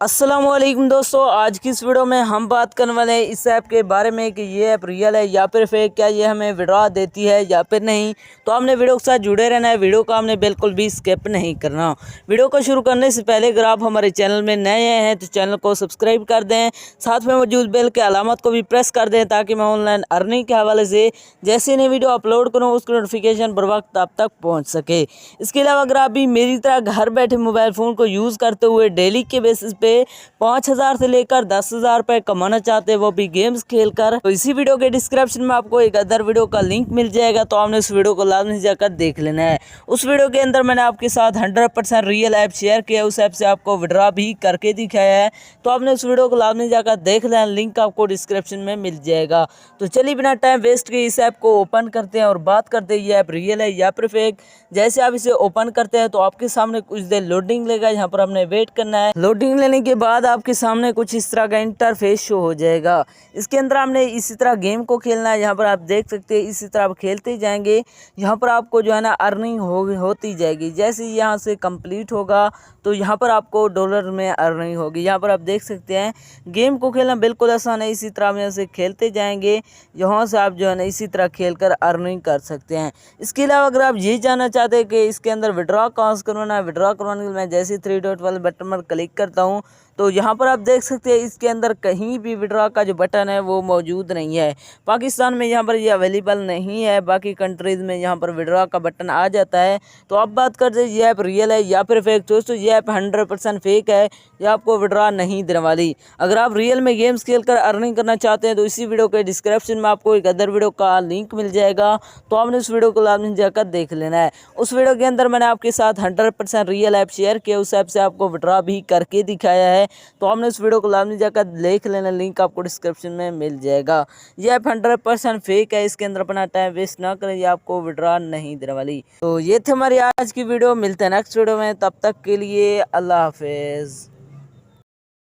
अस्सलामुअलैकुम दोस्तों, आज की इस वीडियो में हम बात करने वाले हैं इस ऐप के बारे में कि ये ऐप रियल है या फिर फेक, क्या ये हमें विड्रॉ देती है या फिर नहीं। तो आपने वीडियो के साथ जुड़े रहना है, वीडियो को आपने बिल्कुल भी स्किप नहीं करना। वीडियो को शुरू करने से पहले अगर आप हमारे चैनल में नए हैं तो चैनल को सब्सक्राइब कर दें, साथ में मौजूद बेल के अलामत को भी प्रेस कर दें ताकि मैं ऑनलाइन अर्निंग के हवाले से जैसे नई वीडियो अपलोड करूँ उसकी नोटिफिकेशन बर वक्त आप तक पहुँच सके। इसके अलावा अगर आप भी मेरी तरह घर बैठे मोबाइल फ़ोन को यूज़ करते हुए डेली के बेसिस पे 5,000 से लेकर 10,000 रुपये कमाना चाहते हैं, वो भी गेम्स खेलकर, तो इसी वीडियो के डिस्क्रिप्शन में आपको एक अदर वीडियो का लिंक मिल जाएगा। तो आपने उस वीडियो को लाजमी जाकर देख लेना है। उस वीडियो के अंदर मैंने आपके साथ 100% रियल ऐप शेयर किया, उस ऐप से आपको विड्रॉ भी करके दिखाया है। तो आपने उस वीडियो को लाजमी जाकर देख लेना, लिंक आपको डिस्क्रिप्शन में मिल जाएगा। तो चलिए बिना टाइम वेस्ट किए इस ऐप को ओपन करते हैं और बात करते हैं ये ऐप रियल है या फिर फेक। जैसे आप इसे ओपन करते हैं तो आपके सामने कुछ देर लोडिंग लेगा, यहाँ पर हमने वेट करना है। लोडिंग लेने के बाद आपके सामने कुछ इस तरह का इंटरफेस शो हो जाएगा। इसके अंदर हमने इसी तरह गेम को खेलना है। यहाँ पर आप देख सकते हैं इसी तरह आप खेलते जाएंगे, यहाँ पर आपको जो है ना अर्निंग होती जाएगी। जैसे यहाँ से कंप्लीट होगा तो यहाँ पर आपको डॉलर में अर्निंग होगी। यहाँ पर आप देख सकते हैं गेम को खेलना बिल्कुल आसान है। इसी तरह में से खेलते जाएंगे, यहाँ से आप जो है ना इसी तरह खेलकर अर्निंग कर सकते हैं। इसके अलावा अगर आप ये जानना चाहते हैं कि इसके अंदर विड्रॉ कहाँ से करवाना है, विड्रॉ करवाने के लिए मैं जैसे 3 डॉट वाले बटन पर क्लिक करता हूँ तो यहाँ पर आप देख सकते हैं इसके अंदर कहीं भी विड्रॉ का जो बटन है वो मौजूद नहीं है। पाकिस्तान में यहाँ पर ये अवेलेबल नहीं है, बाकी कंट्रीज़ में यहाँ पर विड्रॉ का बटन आ जाता है। तो अब बात करते हैं ये ऐप रियल है या फिर फेक। दोस्तों ये ऐप 100% फेक है, ये आपको विड्रॉ नहीं देने वाली। अगर आप रियल में गेम्स खेलकर अर्निंग करना चाहते हैं तो इसी वीडियो के डिस्क्रिप्शन में आपको एक अदर वीडियो का लिंक मिल जाएगा। तो आपने उस वीडियो को लाजमी जाकर देख लेना है। उस वीडियो के अंदर मैंने आपके साथ 100% रियल ऐप शेयर किया, उस ऐप से आपको विड्रॉ भी करके दिखाया है। तो आपने इस वीडियो को लाजमी जाकर देख लेना, लिंक आपको डिस्क्रिप्शन में मिल जाएगा। ये ऐप 100% फेक है, इसके अंदर अपना टाइम वेस्ट ना करें, ये आपको विड्रॉ नहीं देने वाली। तो ये थी हमारी आज की वीडियो, मिलते हैं नेक्स्ट वीडियो में, तब तक के लिए अल्लाह हाफिज़।